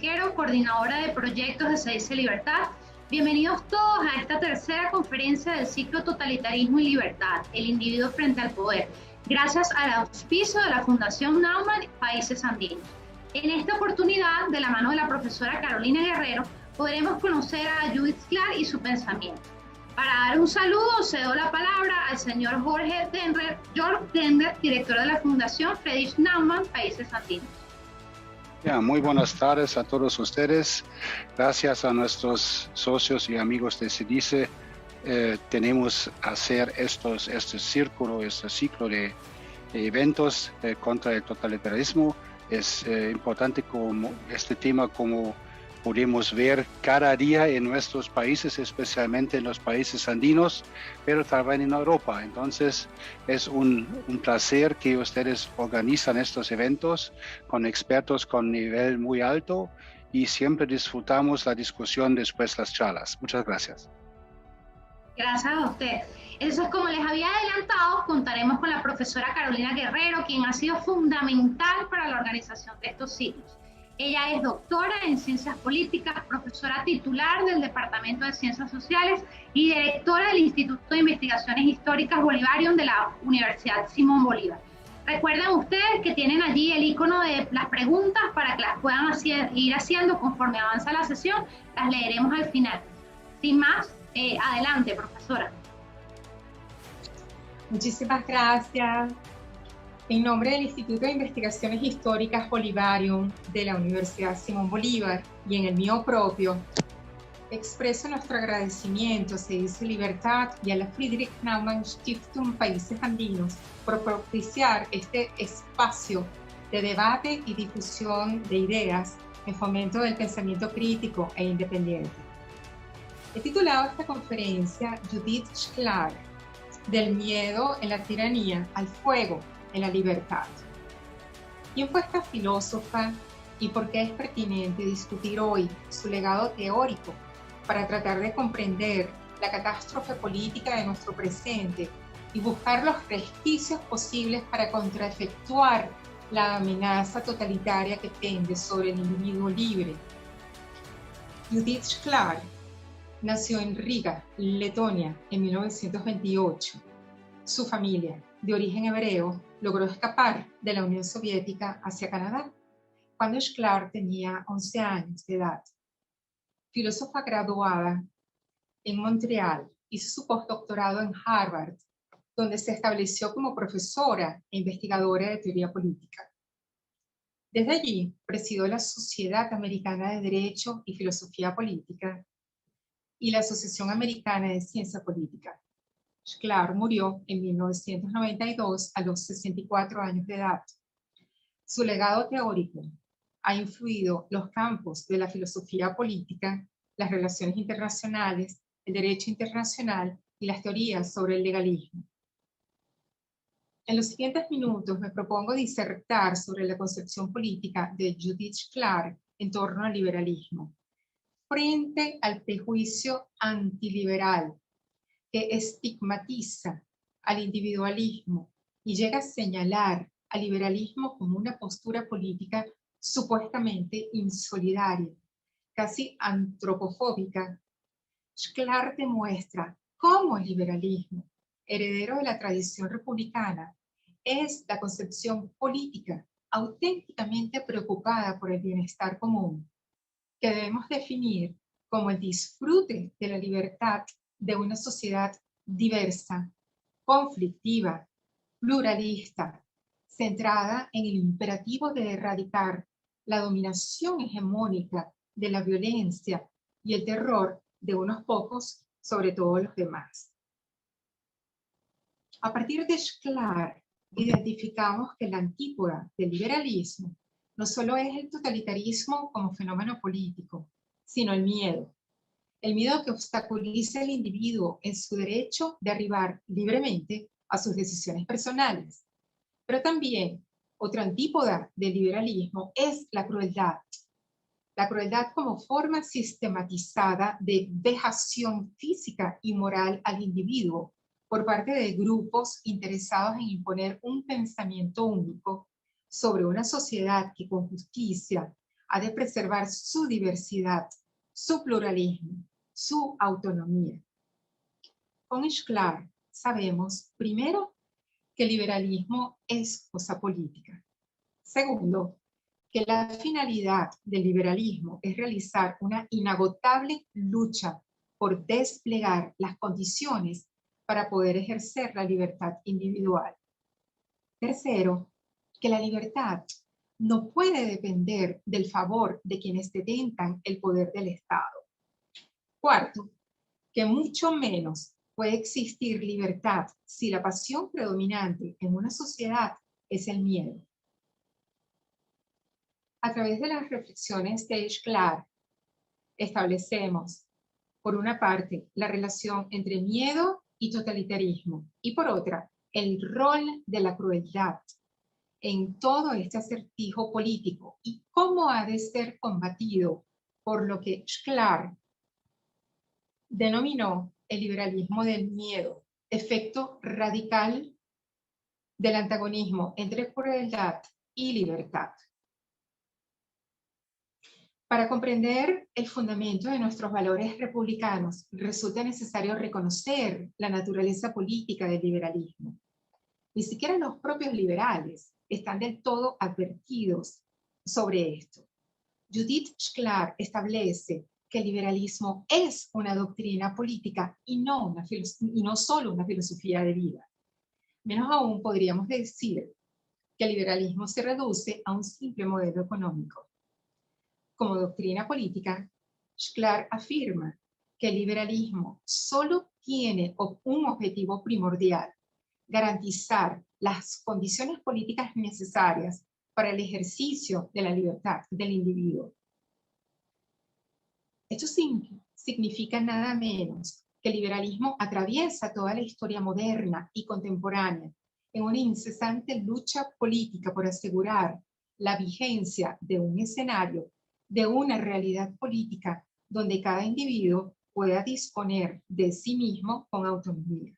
Anquero, coordinadora de proyectos de Se Dice Libertad. Bienvenidos todos a esta tercera conferencia del ciclo Totalitarismo y Libertad, el individuo frente al poder, gracias al auspicio de la Fundación Naumann Países Andinos. En esta oportunidad, de la mano de la profesora Carolina Guerrero, podremos conocer a Judith Clark y su pensamiento. Para dar un saludo, cedo la palabra al señor George Dender, director de la Fundación Friedrich Naumann Países Andinos. Muy buenas tardes a todos ustedes. Gracias a nuestros socios y amigos de Se Dice, tenemos hacer este ciclo de eventos contra el totalitarismo. Es importante como este tema, como podemos ver cada día en nuestros países, especialmente en los países andinos, pero también en Europa. Entonces es un placer que ustedes organizan estos eventos con expertos con nivel muy alto y siempre disfrutamos la discusión después de las charlas. Muchas gracias. Gracias a usted. Entonces, como les había adelantado, contaremos con la profesora Carolina Guerrero, quien ha sido fundamental para la organización de estos ciclos. Ella es doctora en Ciencias Políticas, profesora titular del Departamento de Ciencias Sociales y directora del Instituto de Investigaciones Históricas Bolivarium de la Universidad Simón Bolívar. Recuerden ustedes que tienen allí el icono de las preguntas para que las puedan ir haciendo conforme avanza la sesión. Las leeremos al final. Sin más, adelante, profesora. Muchísimas gracias. En nombre del Instituto de Investigaciones Históricas Bolivarium de la Universidad Simón Bolívar y en el mío propio, expreso nuestro agradecimiento a Se Dice Libertad y a la Friedrich Naumann Stiftung Países Andinos por propiciar este espacio de debate y difusión de ideas en fomento del pensamiento crítico e independiente. He titulado esta conferencia Judith Clark, del miedo en la tiranía al fuego en la libertad. ¿Quién fue esta filósofa y por qué es pertinente discutir hoy su legado teórico para tratar de comprender la catástrofe política de nuestro presente y buscar los resquicios posibles para contraefectuar la amenaza totalitaria que pende sobre el individuo libre? Judith Clark nació en Riga, Letonia, en 1928. Su familia, de origen hebreo, logró escapar de la Unión Soviética hacia Canadá cuando Clark tenía 11 años de edad. Filósofa graduada en Montreal, hizo su postdoctorado en Harvard, donde se estableció como profesora e investigadora de teoría política. Desde allí, presidió la Sociedad Americana de Derecho y Filosofía Política y la Asociación Americana de Ciencia Política. Clark murió en 1992 a los 64 años de edad. Su legado teórico ha influido los campos de la filosofía política, las relaciones internacionales, el derecho internacional y las teorías sobre el legalismo. En los siguientes minutos me propongo disertar sobre la concepción política de Judith Clark en torno al liberalismo, frente al prejuicio antiliberal que estigmatiza al individualismo y llega a señalar al liberalismo como una postura política supuestamente insolidaria, casi antropofóbica. Clark demuestra cómo el liberalismo, heredero de la tradición republicana, es la concepción política auténticamente preocupada por el bienestar común, que debemos definir como el disfrute de la libertad de una sociedad diversa, conflictiva, pluralista, centrada en el imperativo de erradicar la dominación hegemónica de la violencia y el terror de unos pocos sobre todos los demás. A partir de Clark, identificamos que la antípoda del liberalismo no solo es el totalitarismo como fenómeno político, sino el miedo que obstaculiza al individuo en su derecho de arribar libremente a sus decisiones personales. Pero también otra antípoda del liberalismo es la crueldad como forma sistematizada de vejación física y moral al individuo por parte de grupos interesados en imponer un pensamiento único sobre una sociedad que con justicia ha de preservar su diversidad, su pluralismo, su autonomía. Con Shklar sabemos, primero, que el liberalismo es cosa política. Segundo, que la finalidad del liberalismo es realizar una inagotable lucha por desplegar las condiciones para poder ejercer la libertad individual. Tercero, que la libertad no puede depender del favor de quienes detentan el poder del Estado. Cuarto, que mucho menos puede existir libertad si la pasión predominante en una sociedad es el miedo. A través de las reflexiones de Shklar, establecemos, por una parte, la relación entre miedo y totalitarismo, y por otra, el rol de la crueldad en todo este acertijo político y cómo ha de ser combatido por lo que Shklar denominó el liberalismo del miedo, efecto radical del antagonismo entre crueldad y libertad. Para comprender el fundamento de nuestros valores republicanos, resulta necesario reconocer la naturaleza política del liberalismo. Ni siquiera los propios liberales están del todo advertidos sobre esto. Judith Shklar establece que el liberalismo es una doctrina política y no solo una filosofía de vida. Menos aún podríamos decir que el liberalismo se reduce a un simple modelo económico. Como doctrina política, Shklar afirma que el liberalismo solo tiene un objetivo primordial: garantizar las condiciones políticas necesarias para el ejercicio de la libertad del individuo. Esto significa nada menos que el liberalismo atraviesa toda la historia moderna y contemporánea en una incesante lucha política por asegurar la vigencia de un escenario, de una realidad política donde cada individuo pueda disponer de sí mismo con autonomía.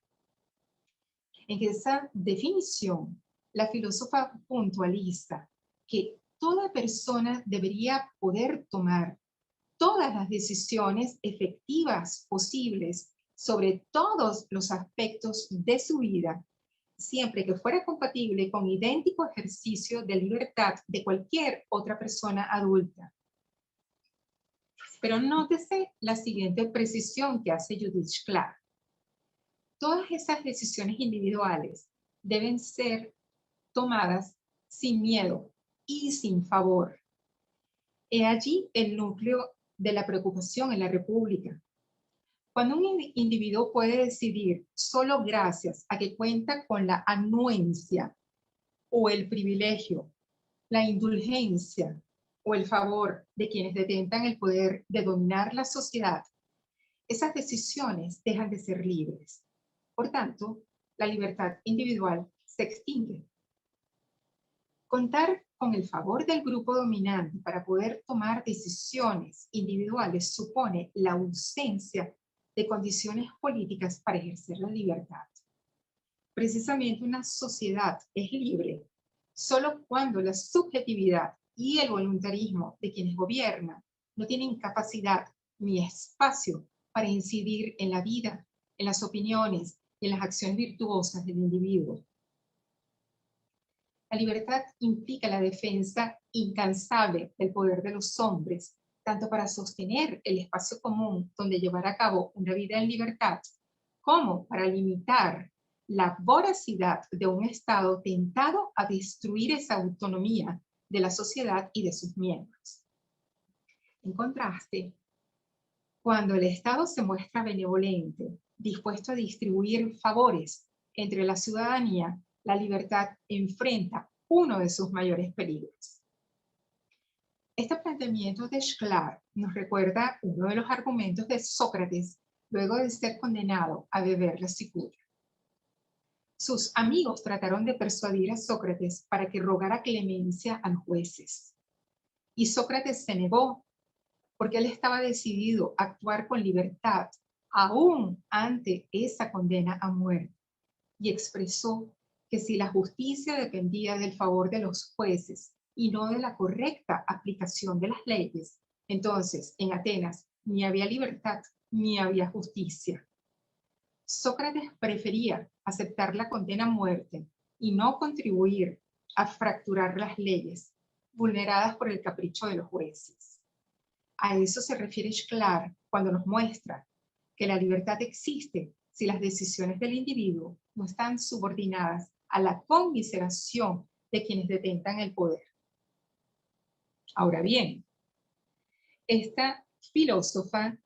En esa definición, la filósofa puntualiza que toda persona debería poder tomar todas las decisiones efectivas posibles sobre todos los aspectos de su vida, siempre que fuera compatible con idéntico ejercicio de libertad de cualquier otra persona adulta. Pero nótese la siguiente precisión que hace Judith Shklar. Todas esas decisiones individuales deben ser tomadas sin miedo y sin favor. He allí el núcleo de la preocupación en la República. Cuando un individuo puede decidir solo gracias a que cuenta con la anuencia o el privilegio, la indulgencia o el favor de quienes detentan el poder de dominar la sociedad, esas decisiones dejan de ser libres. Por tanto, la libertad individual se extingue. Contar con el favor del grupo dominante para poder tomar decisiones individuales supone la ausencia de condiciones políticas para ejercer la libertad. Precisamente una sociedad es libre solo cuando la subjetividad y el voluntarismo de quienes gobiernan no tienen capacidad ni espacio para incidir en la vida, en las opiniones y en las acciones virtuosas del individuo. La libertad implica la defensa incansable del poder de los hombres, tanto para sostener el espacio común donde llevar a cabo una vida en libertad, como para limitar la voracidad de un Estado tentado a destruir esa autonomía de la sociedad y de sus miembros. En contraste, cuando el Estado se muestra benevolente, dispuesto a distribuir favores entre la ciudadanía, la libertad enfrenta uno de sus mayores peligros. Este planteamiento de Shklar nos recuerda uno de los argumentos de Sócrates luego de ser condenado a beber la cicuta. Sus amigos trataron de persuadir a Sócrates para que rogara clemencia a los jueces. Y Sócrates se negó porque él estaba decidido a actuar con libertad aún ante esa condena a muerte, y expresó que si la justicia dependía del favor de los jueces, y no de la correcta aplicación de las leyes, entonces en Atenas ni había libertad ni había justicia. Sócrates prefería aceptar la condena a muerte y no contribuir a fracturar las leyes vulneradas por el capricho de los jueces. A eso se refiere Shklar cuando nos muestra que la libertad existe si las decisiones del individuo no están subordinadas a la conmiseración de quienes detentan el poder. Ahora bien, esta filósofa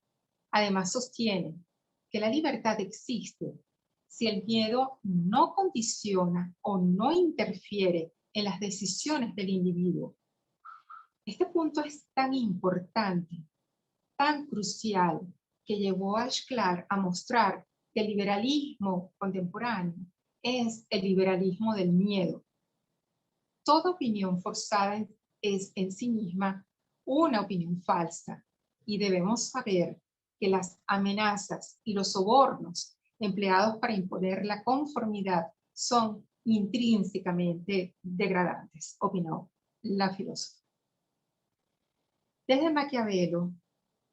además sostiene que la libertad existe si el miedo no condiciona o no interfiere en las decisiones del individuo. Este punto es tan importante, tan crucial, que llevó a Shklar a mostrar que el liberalismo contemporáneo es el liberalismo del miedo. Toda opinión forzada es en sí misma una opinión falsa y debemos saber que las amenazas y los sobornos empleados para imponer la conformidad son intrínsecamente degradantes, opinó la filósofa. Desde Maquiavelo,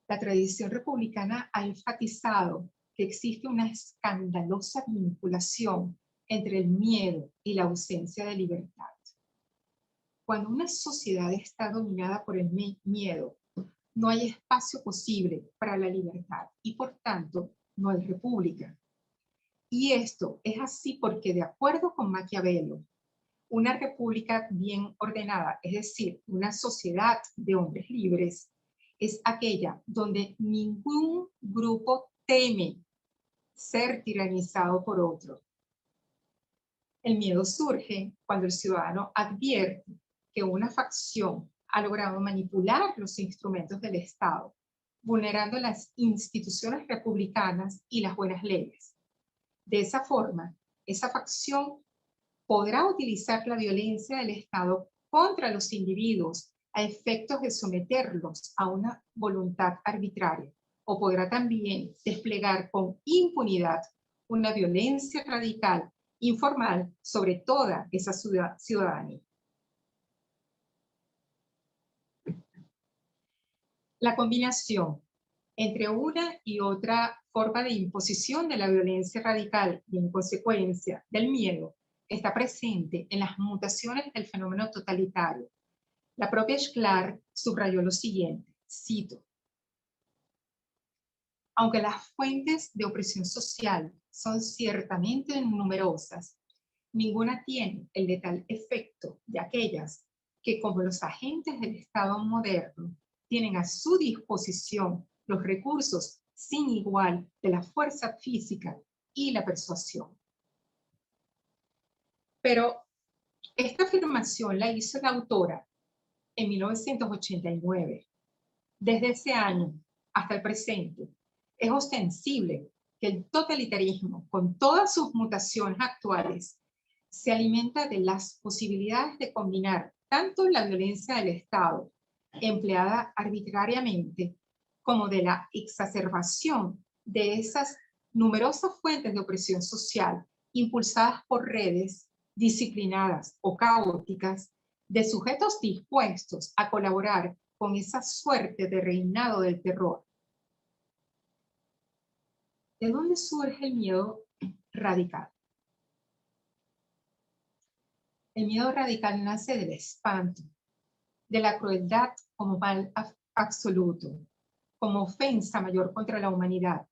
la tradición republicana ha enfatizado que existe una escandalosa vinculación entre el miedo y la ausencia de libertad. Cuando una sociedad está dominada por el miedo, no hay espacio posible para la libertad y por tanto no hay república. Y esto es así porque, de acuerdo con Maquiavelo, una república bien ordenada, es decir, una sociedad de hombres libres, es aquella donde ningún grupo teme ser tiranizado por otro. El miedo surge cuando el ciudadano advierte que una facción ha logrado manipular los instrumentos del Estado, vulnerando las instituciones republicanas y las buenas leyes. De esa forma, esa facción podrá utilizar la violencia del Estado contra los individuos a efectos de someterlos a una voluntad arbitraria, o podrá también desplegar con impunidad una violencia radical, informal, sobre toda esa ciudadanía. La combinación entre una y otra forma de imposición de la violencia radical y, en consecuencia, del miedo, está presente en las mutaciones del fenómeno totalitario. La propia Shklar subrayó lo siguiente, cito: aunque las fuentes de opresión social son ciertamente numerosas, ninguna tiene el letal efecto de aquellas que, como los agentes del Estado moderno, tienen a su disposición los recursos sin igual de la fuerza física y la persuasión. Pero esta afirmación la hizo la autora en 1989. Desde ese año hasta el presente, es ostensible que el totalitarismo, con todas sus mutaciones actuales, se alimenta de las posibilidades de combinar tanto la violencia del Estado, empleada arbitrariamente, como de la exacerbación de esas numerosas fuentes de opresión social impulsadas por redes disciplinadas o caóticas de sujetos dispuestos a colaborar con esa suerte de reinado del terror. ¿De dónde surge el miedo radical? El miedo radical nace del espanto, de la crueldad como mal absoluto, como ofensa mayor contra la humanidad.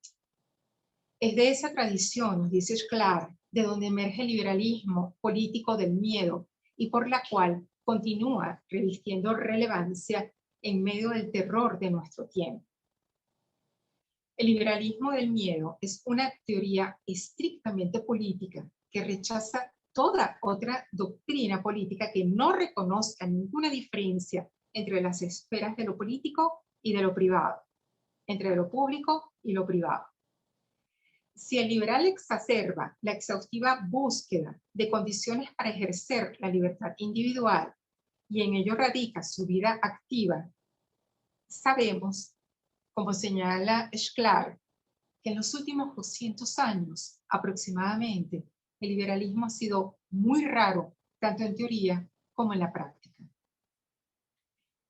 Es de esa tradición, nos dice Shklar, de donde emerge el liberalismo político del miedo y por la cual continúa revistiendo relevancia en medio del terror de nuestro tiempo. El liberalismo del miedo es una teoría estrictamente política que rechaza toda otra doctrina política que no reconozca ninguna diferencia entre las esferas de lo político y de lo privado, entre lo público y lo privado. Si el liberal exacerba la exhaustiva búsqueda de condiciones para ejercer la libertad individual y en ello radica su vida activa, sabemos, como señala Shklar, que en los últimos 200 años aproximadamente el liberalismo ha sido muy raro, tanto en teoría como en la práctica.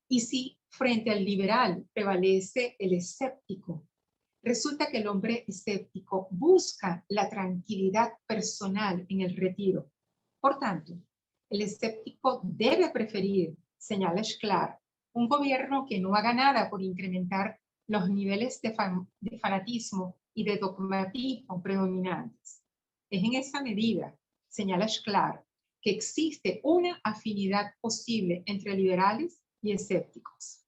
Y si frente al liberal prevalece el escéptico, resulta que el hombre escéptico busca la tranquilidad personal en el retiro. Por tanto, el escéptico debe preferir, señala Shklar, un gobierno que no haga nada por incrementar los niveles de fanatismo y de dogmatismo predominantes. Es en esa medida, señala Shklar, que existe una afinidad posible entre liberales y escépticos.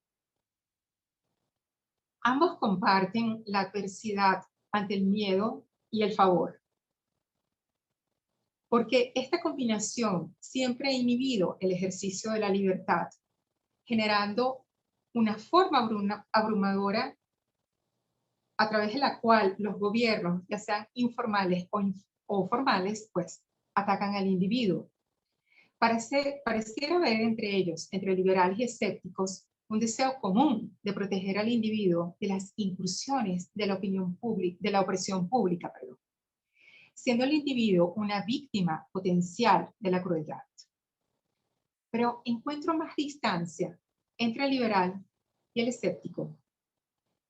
Ambos comparten la adversidad ante el miedo y el favor, porque esta combinación siempre ha inhibido el ejercicio de la libertad, generando una forma abrumadora a través de la cual los gobiernos, ya sean informales o formales, pues atacan al individuo. Pareciera haber entre ellos, entre liberales y escépticos, un deseo común de proteger al individuo de las incursiones de la opinión pública, de la opresión pública, siendo el individuo una víctima potencial de la crueldad. Pero encuentro más distancia entre el liberal y el escéptico.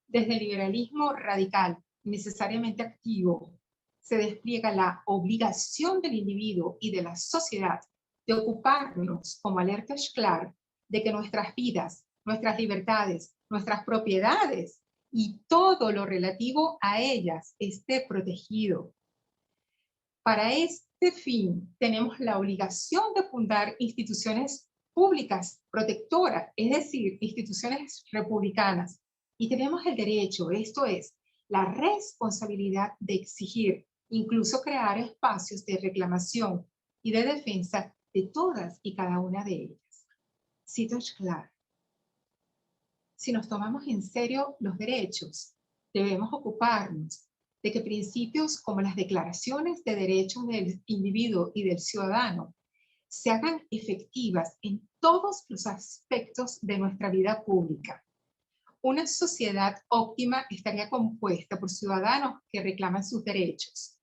Desde el liberalismo radical y necesariamente activo, se despliega la obligación del individuo y de la sociedad de ocuparnos, como alerta Shklar, de que nuestras vidas, nuestras libertades, nuestras propiedades y todo lo relativo a ellas esté protegido. Para este fin, tenemos la obligación de fundar instituciones públicas protectoras, es decir, instituciones republicanas. Y tenemos el derecho, esto es, la responsabilidad de exigir, incluso crear espacios de reclamación y de defensa de todas y cada una de ellas. Cito Shklar. Si nos tomamos en serio los derechos, debemos ocuparnos de que principios como las declaraciones de derechos del individuo y del ciudadano se hagan efectivas en todos los aspectos de nuestra vida pública. Una sociedad óptima estaría compuesta por ciudadanos que reclaman sus derechos.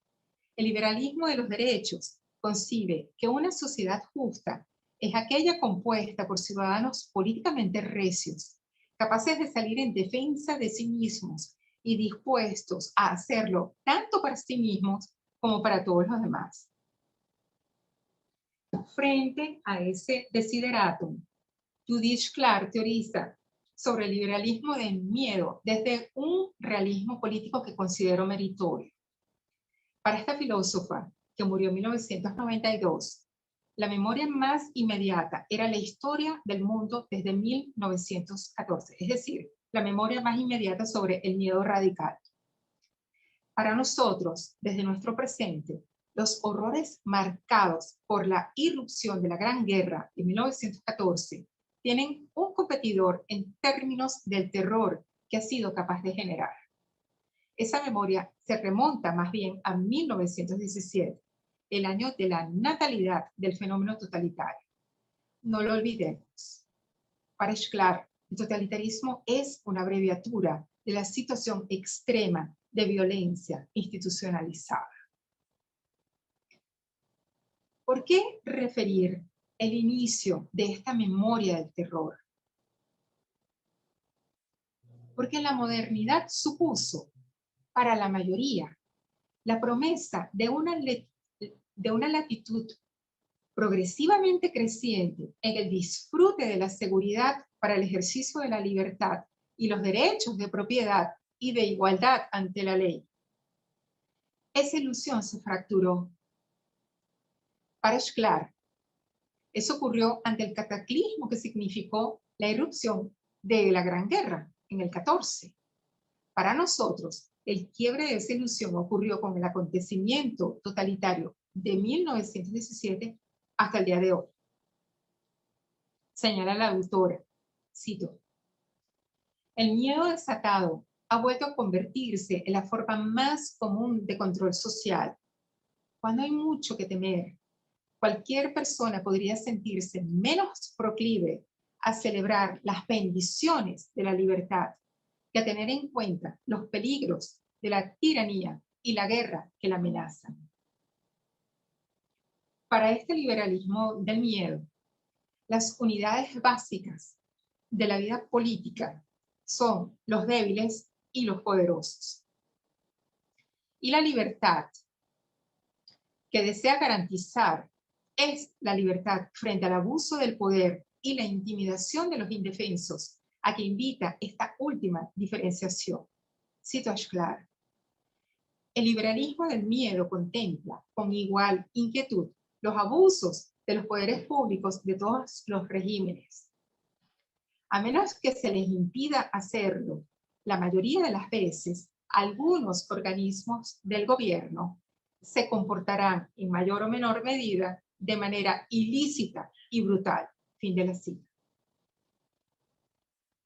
El liberalismo de los derechos concibe que una sociedad justa es aquella compuesta por ciudadanos políticamente recios, capaces de salir en defensa de sí mismos y dispuestos a hacerlo tanto para sí mismos como para todos los demás. Frente a ese desideratum, Judith Shklar teoriza sobre el liberalismo del miedo desde un realismo político que considero meritorio. Para esta filósofa, que murió en 1992, la memoria más inmediata era la historia del mundo desde 1914, es decir, la memoria más inmediata sobre el miedo radical. Para nosotros, desde nuestro presente, los horrores marcados por la irrupción de la Gran Guerra de 1914 tienen un competidor en términos del terror que ha sido capaz de generar. Esa memoria se remonta más bien a 1917, el año de la natalidad del fenómeno totalitario. No lo olvidemos. Para Shklar, el totalitarismo es una abreviatura de la situación extrema de violencia institucionalizada. ¿Por qué referir el inicio de esta memoria del terror? Porque la modernidad supuso, para la mayoría, la promesa de una latitud progresivamente creciente en el disfrute de la seguridad para el ejercicio de la libertad y los derechos de propiedad y de igualdad ante la ley. Esa ilusión se fracturó. Para Shklar, eso ocurrió ante el cataclismo que significó la irrupción de la Gran Guerra en el 14. Para nosotros, el quiebre de esa ilusión ocurrió con el acontecimiento totalitario de 1917 hasta el día de hoy. Señala la autora, cito, el miedo desatado ha vuelto a convertirse en la forma más común de control social. Cuando hay mucho que temer, cualquier persona podría sentirse menos proclive a celebrar las bendiciones de la libertad que a tener en cuenta los peligros de la tiranía y la guerra que la amenazan. Para este liberalismo del miedo, las unidades básicas de la vida política son los débiles y los poderosos. Y la libertad que desea garantizar es la libertad frente al abuso del poder y la intimidación de los indefensos, a que invita esta última diferenciación. Cito a Shklar. El liberalismo del miedo contempla con igual inquietud los abusos de los poderes públicos de todos los regímenes. A menos que se les impida hacerlo, la mayoría de las veces, algunos organismos del gobierno se comportarán en mayor o menor medida de manera ilícita y brutal. Fin de la cita.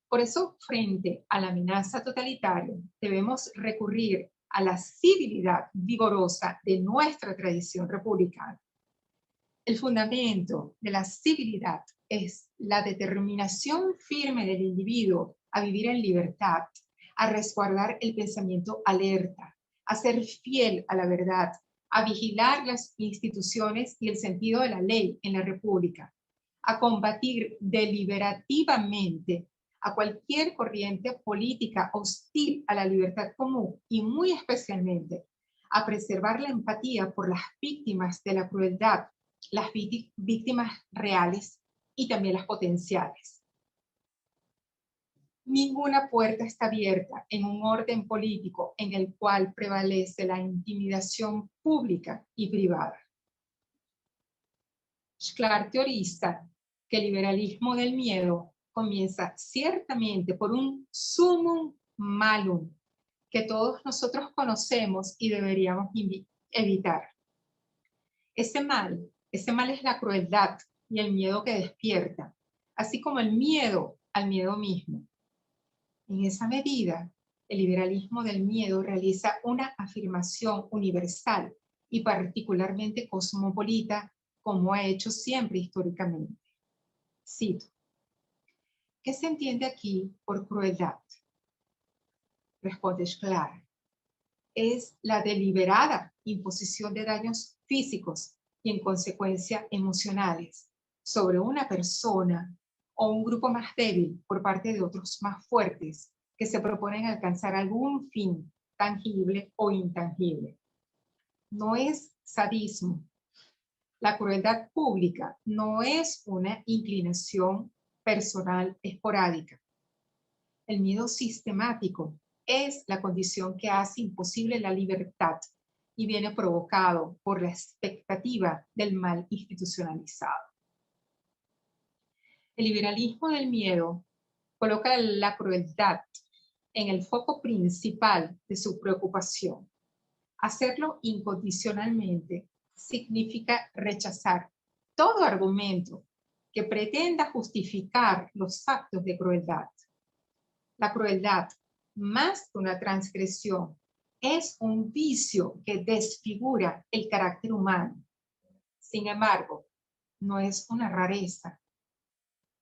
Por eso, frente a la amenaza totalitaria, debemos recurrir a la civilidad vigorosa de nuestra tradición republicana. El fundamento de la civilidad es la determinación firme del individuo a vivir en libertad, a resguardar el pensamiento alerta, a ser fiel a la verdad, a vigilar las instituciones y el sentido de la ley en la República, a combatir deliberativamente a cualquier corriente política hostil a la libertad común y muy especialmente a preservar la empatía por las víctimas de la crueldad, las víctimas reales y también las potenciales. Ninguna puerta está abierta en un orden político en el cual prevalece la intimidación pública y privada. Shklar teoriza que el liberalismo del miedo comienza ciertamente por un summum malum que todos nosotros conocemos y deberíamos evitar. Ese mal es la crueldad y el miedo que despierta, así como el miedo al miedo mismo. En esa medida, el liberalismo del miedo realiza una afirmación universal y particularmente cosmopolita, como ha hecho siempre históricamente. Cito. ¿Qué se entiende aquí por crueldad? Responde Shklar. Es la deliberada imposición de daños físicos y en consecuencia emocionales sobre una persona o un grupo más débil por parte de otros más fuertes que se proponen alcanzar algún fin tangible o intangible. No es sadismo. La crueldad pública no es una inclinación personal esporádica. El miedo sistemático es la condición que hace imposible la libertad y viene provocado por la expectativa del mal institucionalizado. El liberalismo del miedo coloca la crueldad en el foco principal de su preocupación. Hacerlo incondicionalmente significa rechazar todo argumento que pretenda justificar los actos de crueldad. La crueldad, más que una transgresión, es un vicio que desfigura el carácter humano. Sin embargo, no es una rareza.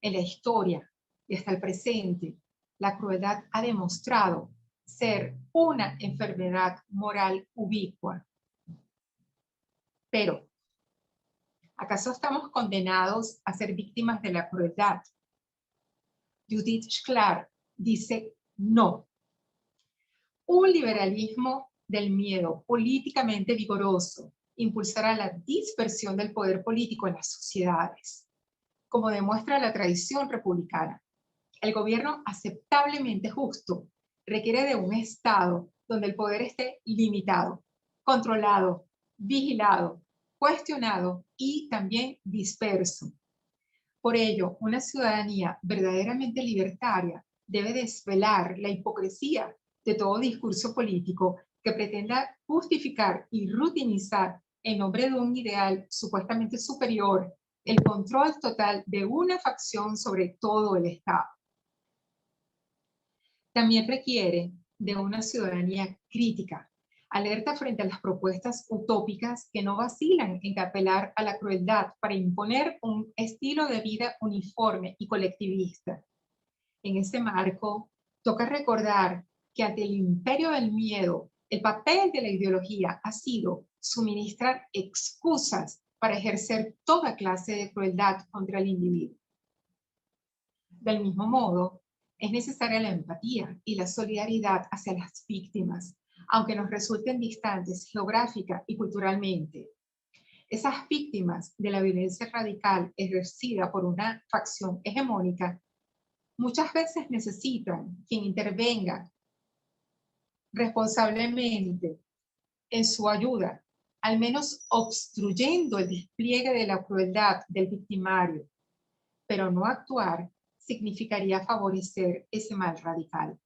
En la historia y hasta el presente, la crueldad ha demostrado ser una enfermedad moral ubicua. Pero, ¿acaso estamos condenados a ser víctimas de la crueldad? Judith Shklar dice no. Un liberalismo del miedo políticamente vigoroso impulsará la dispersión del poder político en las sociedades. Como demuestra la tradición republicana, el gobierno aceptablemente justo requiere de un Estado donde el poder esté limitado, controlado, vigilado, cuestionado y también disperso. Por ello, una ciudadanía verdaderamente libertaria debe desvelar la hipocresía de todo discurso político que pretenda justificar y rutinizar en nombre de un ideal supuestamente superior el control total de una facción sobre todo el Estado. También requiere de una ciudadanía crítica, alerta frente a las propuestas utópicas que no vacilan en apelar a la crueldad para imponer un estilo de vida uniforme y colectivista. En ese marco, toca recordar que ante el imperio del miedo, el papel de la ideología ha sido suministrar excusas para ejercer toda clase de crueldad contra el individuo. Del mismo modo, es necesaria la empatía y la solidaridad hacia las víctimas, aunque nos resulten distantes geográfica y culturalmente. Esas víctimas de la violencia radical ejercida por una facción hegemónica muchas veces necesitan quien intervenga responsablemente en su ayuda, al menos obstruyendo el despliegue de la crueldad del victimario, pero no actuar significaría favorecer ese mal radical.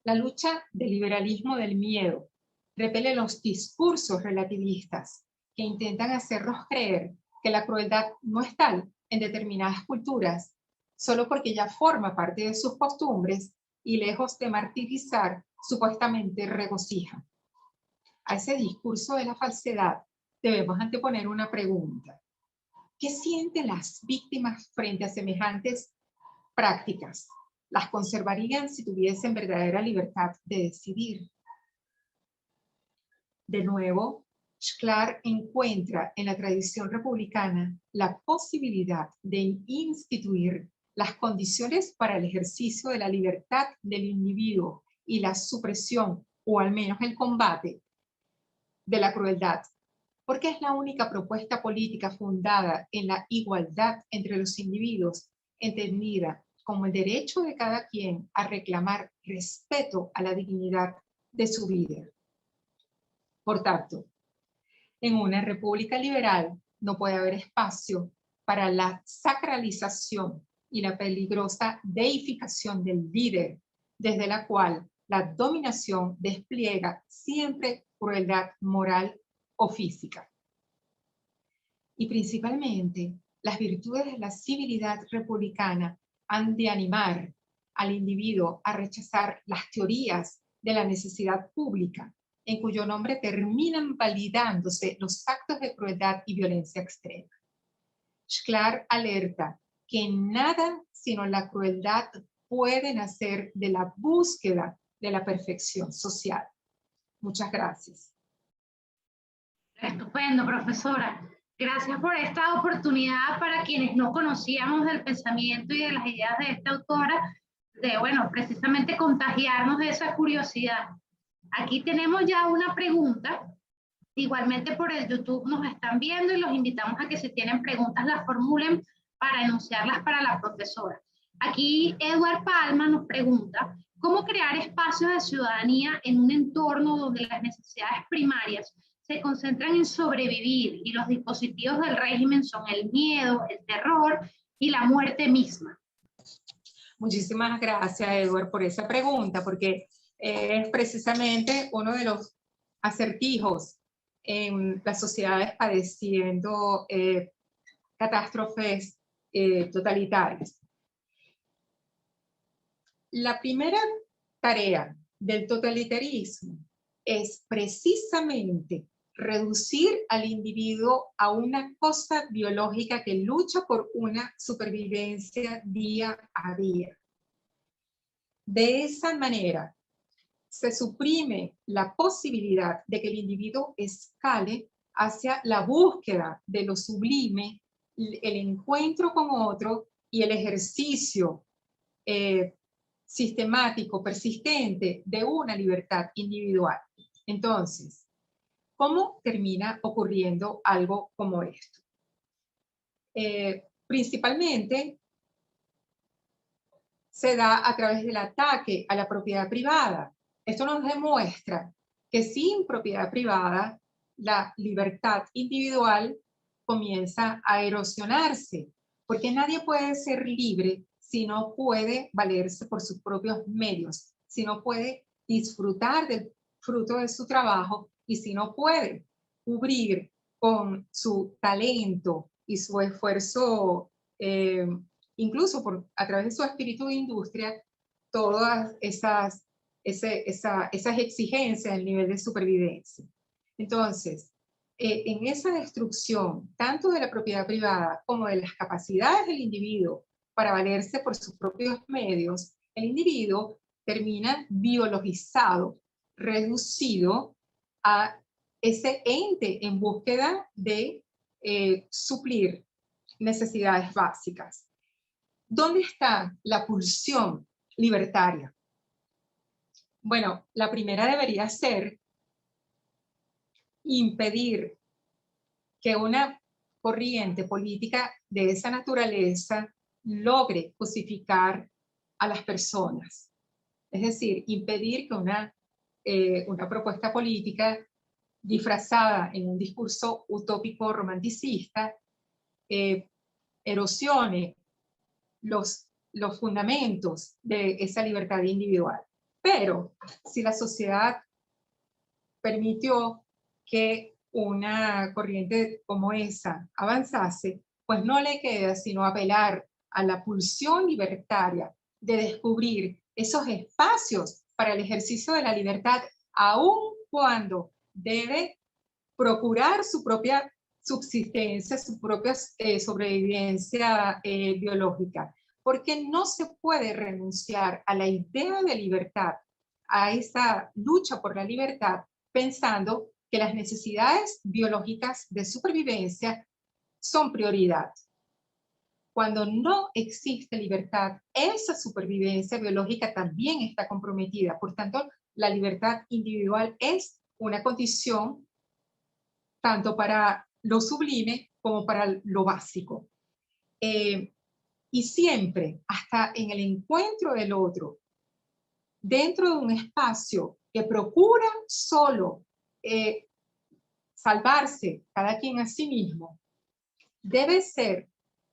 La lucha del liberalismo del miedo repele los discursos relativistas que intentan hacernos creer que la crueldad no es tal en determinadas culturas solo porque ya forma parte de sus costumbres y lejos de martirizar, supuestamente regocija. A ese discurso de la falsedad debemos anteponer una pregunta. ¿Qué sienten las víctimas frente a semejantes prácticas? ¿Las conservarían si tuviesen verdadera libertad de decidir? De nuevo, Shklar encuentra en la tradición republicana la posibilidad de instituir las condiciones para el ejercicio de la libertad del individuo y la supresión, o al menos el combate, de la crueldad, porque es la única propuesta política fundada en la igualdad entre los individuos, entendida como el derecho de cada quien a reclamar respeto a la dignidad de su vida. Por tanto, en una república liberal no puede haber espacio para la sacralización y la peligrosa deificación del líder, desde la cual la dominación despliega siempre crueldad moral o física. Y principalmente, las virtudes de la civilidad republicana han de animar al individuo a rechazar las teorías de la necesidad pública, en cuyo nombre terminan validándose los actos de crueldad y violencia extrema. Shklar alerta que nada sino la crueldad puede nacer de la búsqueda de la perfección social. Muchas gracias. Estupendo, profesora. Gracias por esta oportunidad para quienes no conocíamos del pensamiento y de las ideas de esta autora, de, bueno, precisamente contagiarnos de esa curiosidad. Aquí tenemos ya una pregunta. Igualmente por el YouTube nos están viendo y los invitamos a que si tienen preguntas las formulen para enunciarlas para la profesora. Aquí Edward Palma nos pregunta, ¿cómo crear espacios de ciudadanía en un entorno donde las necesidades primarias se concentran en sobrevivir y los dispositivos del régimen son el miedo, el terror y la muerte misma? Muchísimas gracias, Edward, por esa pregunta, porque es precisamente uno de los acertijos en las sociedades padeciendo catástrofes totalitarias. La primera tarea del totalitarismo es precisamente reducir al individuo a una cosa biológica que lucha por una supervivencia día a día. De esa manera, se suprime la posibilidad de que el individuo escale hacia la búsqueda de lo sublime, el encuentro con otro y el ejercicio sistemático, persistente de una libertad individual. Entonces, ¿cómo termina ocurriendo algo como esto? Principalmente se da a través del ataque a la propiedad privada. Esto nos demuestra que sin propiedad privada, la libertad individual comienza a erosionarse, porque nadie puede ser libre si no puede valerse por sus propios medios, si no puede disfrutar del fruto de su trabajo y si no puede cubrir con su talento y su esfuerzo, incluso a través de su espíritu de industria, todas esas exigencias del nivel de supervivencia. Entonces, en esa destrucción, tanto de la propiedad privada como de las capacidades del individuo para valerse por sus propios medios, el individuo termina biologizado, reducido a ese ente en búsqueda de suplir necesidades básicas. ¿Dónde está la pulsión libertaria? Bueno, la primera debería ser impedir que una corriente política de esa naturaleza logre cosificar a las personas. Es decir, impedir que una propuesta política disfrazada en un discurso utópico romanticista erosione los fundamentos de esa libertad individual. Pero si la sociedad permitió que una corriente como esa avanzase, pues no le queda sino apelar a la pulsión libertaria de descubrir esos espacios para el ejercicio de la libertad, aun cuando debe procurar su propia subsistencia, su propia sobrevivencia biológica, porque no se puede renunciar a la idea de libertad, a esa lucha por la libertad, pensando que las necesidades biológicas de supervivencia son prioridad. Cuando no existe libertad, esa supervivencia biológica también está comprometida. Por tanto, la libertad individual es una condición tanto para lo sublime como para lo básico. Y siempre, hasta en el encuentro del otro, dentro de un espacio que procura solo salvarse cada quien a sí mismo, debe ser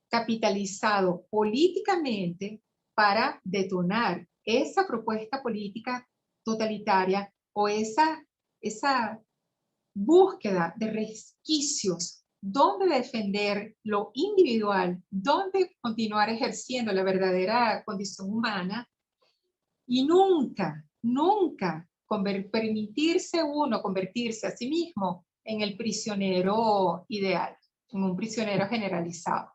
capitalizado políticamente para detonar esa propuesta política totalitaria o esa búsqueda de resquicios donde defender lo individual, donde continuar ejerciendo la verdadera condición humana y nunca, nunca permitirse uno convertirse a sí mismo en el prisionero ideal, en un prisionero generalizado.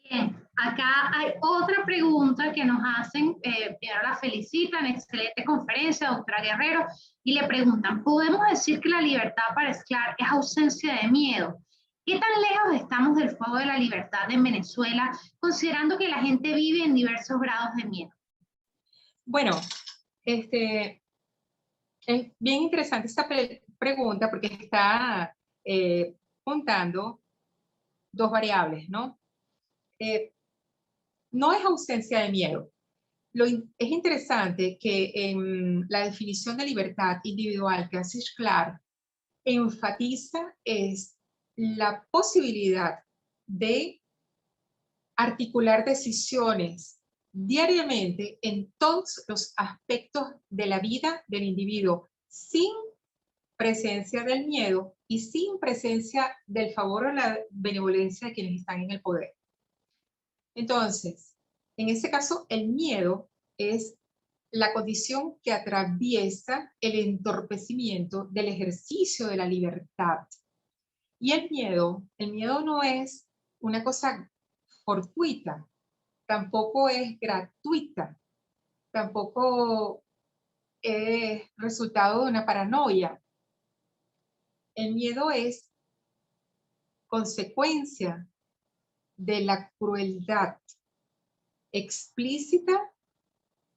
Bien, acá hay otra pregunta que nos hacen, primero la felicitan, excelente conferencia, doctora Guerrero, y le preguntan, ¿podemos decir que la libertad para Sklar es ausencia de miedo? ¿Qué tan lejos estamos del fuego de la libertad en Venezuela, considerando que la gente vive en diversos grados de miedo? Bueno, es bien interesante esta pregunta porque está juntando dos variables, ¿no? No es ausencia de miedo. Es interesante que en la definición de libertad individual que hace Sklar enfatiza es la posibilidad de articular decisiones diariamente en todos los aspectos de la vida del individuo, sin presencia del miedo y sin presencia del favor o la benevolencia de quienes están en el poder. Entonces, en ese caso, el miedo es la condición que atraviesa el entorpecimiento del ejercicio de la libertad. Y el miedo no es una cosa fortuita, tampoco es gratuita, tampoco es resultado de una paranoia. El miedo es consecuencia de la crueldad explícita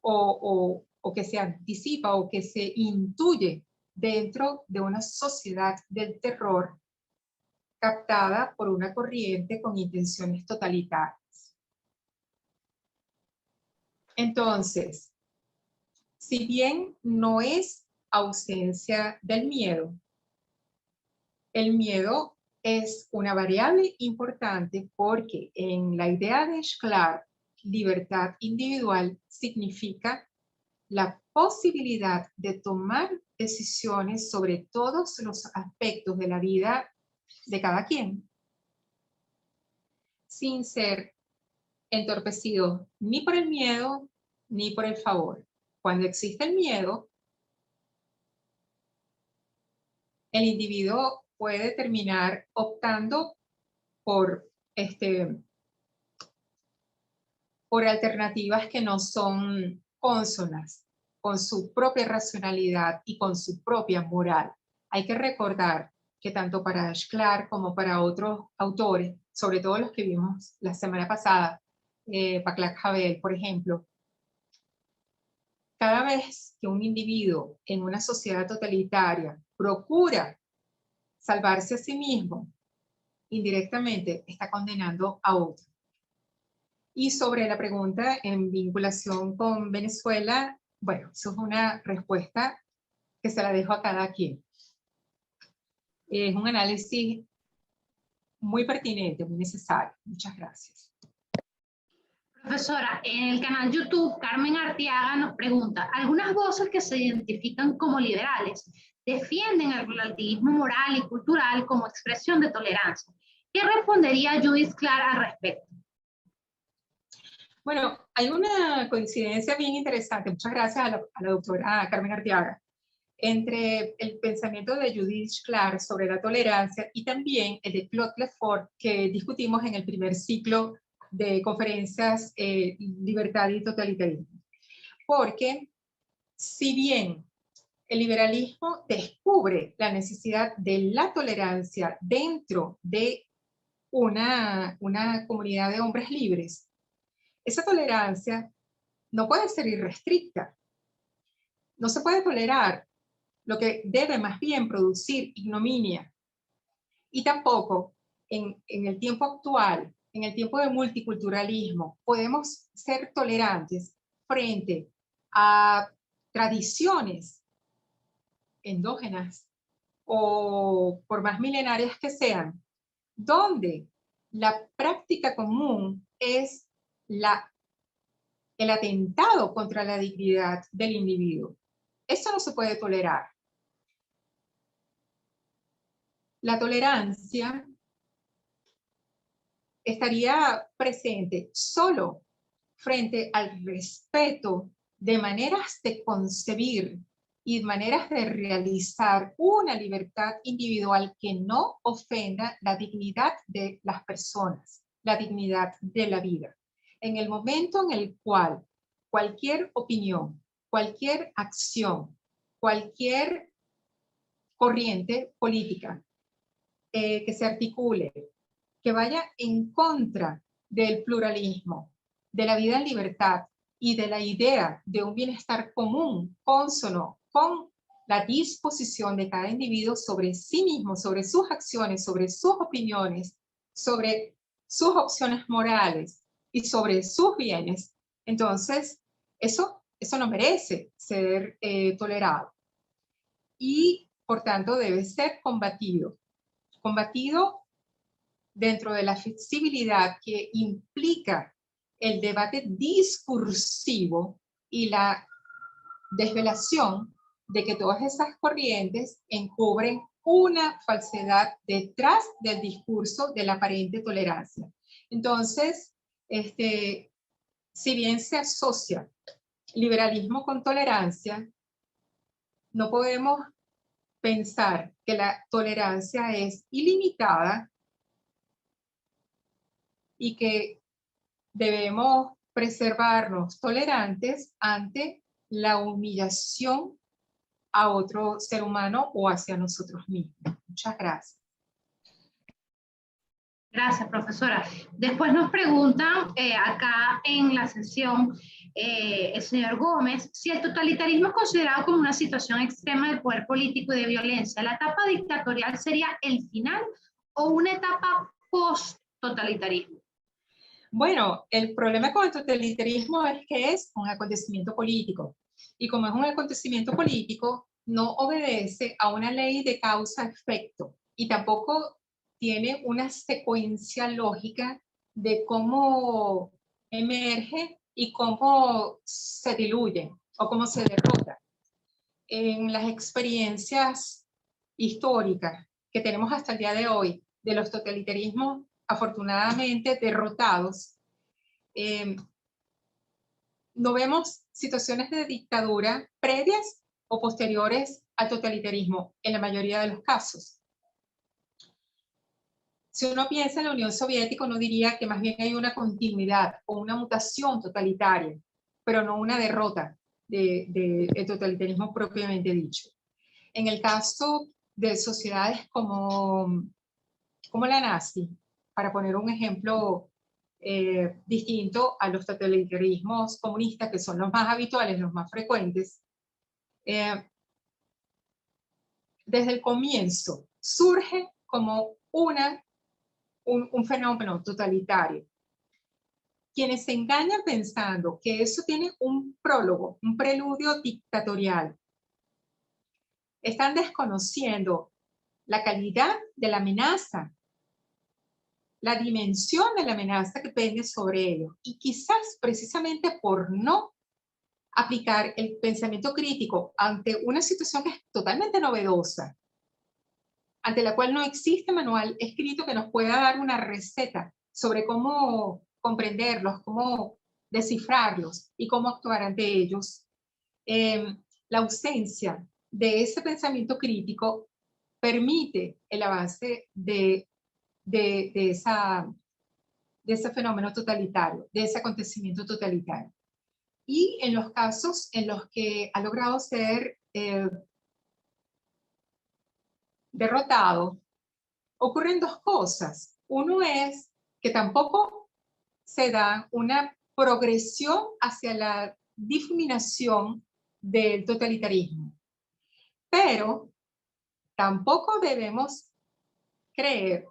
o que se anticipa o que se intuye dentro de una sociedad del terror captada por una corriente con intenciones totalitarias. Entonces, si bien no es ausencia del miedo, el miedo es una variable importante porque en la idea de Sklar, libertad individual significa la posibilidad de tomar decisiones sobre todos los aspectos de la vida de cada quien, sin ser entorpecido ni por el miedo ni por el favor. Cuando existe el miedo, el individuo puede terminar optando por alternativas que no son cónsonas con su propia racionalidad y con su propia moral. Hay que recordar que tanto para Sklar como para otros autores sobre todo los que vimos la semana pasada, Václav Havel, por ejemplo. Cada vez que un individuo en una sociedad totalitaria procura salvarse a sí mismo, indirectamente está condenando a otro. Y sobre la pregunta en vinculación con Venezuela, bueno, eso es una respuesta que se la dejo a cada quien. Es un análisis muy pertinente, muy necesario. Muchas gracias. Profesora, en el canal YouTube, Carmen Arteaga nos pregunta, algunas voces que se identifican como liberales defienden el relativismo moral y cultural como expresión de tolerancia. ¿Qué respondería Judith Clark al respecto? Bueno, hay una coincidencia bien interesante, muchas gracias a la doctora Carmen Arteaga, entre el pensamiento de Judith Clark sobre la tolerancia y también el de Claude Lefort, que discutimos en el primer ciclo de conferencias Libertad y Totalitarismo. Porque si bien el liberalismo descubre la necesidad de la tolerancia dentro de una comunidad de hombres libres, esa tolerancia no puede ser irrestricta. No se puede tolerar lo que debe más bien producir ignominia. Y tampoco en el tiempo actual, en el tiempo de multiculturalismo, podemos ser tolerantes frente a tradiciones endógenas o por más milenarias que sean, donde la práctica común es el atentado contra la dignidad del individuo. Eso no se puede tolerar. La tolerancia estaría presente solo frente al respeto de maneras de concebir y maneras de realizar una libertad individual que no ofenda la dignidad de las personas, la dignidad de la vida. En el momento en el cual cualquier opinión, cualquier acción, cualquier corriente política que se articule, que vaya en contra del pluralismo, de la vida en libertad y de la idea de un bienestar común, cónsono con la disposición de cada individuo sobre sí mismo, sobre sus acciones, sobre sus opiniones, sobre sus opciones morales y sobre sus bienes, entonces eso no merece ser tolerado. Y por tanto debe ser combatido dentro de la flexibilidad que implica el debate discursivo y la desvelación de que todas esas corrientes encubren una falsedad detrás del discurso de la aparente tolerancia. Entonces, si bien se asocia liberalismo con tolerancia, no podemos pensar que la tolerancia es ilimitada y que debemos preservarnos tolerantes ante la humillación a otro ser humano o hacia nosotros mismos. Muchas gracias. Gracias, profesora. Después nos preguntan acá en la sesión el señor Gómez si el totalitarismo es considerado como una situación extrema del poder político y de violencia. ¿La etapa dictatorial sería el final o una etapa post-totalitarismo? Bueno, el problema con el totalitarismo es que es un acontecimiento político. Y como es un acontecimiento político, no obedece a una ley de causa-efecto y tampoco tiene una secuencia lógica de cómo emerge y cómo se diluye o cómo se derrota. En las experiencias históricas que tenemos hasta el día de hoy de los totalitarismos afortunadamente derrotados, no vemos situaciones de dictadura previas o posteriores al totalitarismo en la mayoría de los casos. Si uno piensa en la Unión Soviética, uno diría que más bien hay una continuidad o una mutación totalitaria, pero no una derrota del totalitarismo propiamente dicho. En el caso de sociedades como la nazi, para poner un ejemplo distinto a los totalitarismos comunistas, que son los más habituales, los más frecuentes, desde el comienzo surge como un fenómeno totalitario. Quienes se engañan pensando que eso tiene un prólogo, un preludio dictatorial, están desconociendo la calidad de la amenaza, la dimensión de la amenaza que pende sobre ellos. Y quizás precisamente por no aplicar el pensamiento crítico ante una situación que es totalmente novedosa, ante la cual no existe manual escrito que nos pueda dar una receta sobre cómo comprenderlos, cómo descifrarlos y cómo actuar ante ellos. La ausencia de ese pensamiento crítico permite el avance de ese fenómeno totalitario, de ese acontecimiento totalitario. Y en los casos en los que ha logrado ser derrotado, ocurren dos cosas. Uno es que tampoco se da una progresión hacia la difuminación del totalitarismo. Pero tampoco debemos creer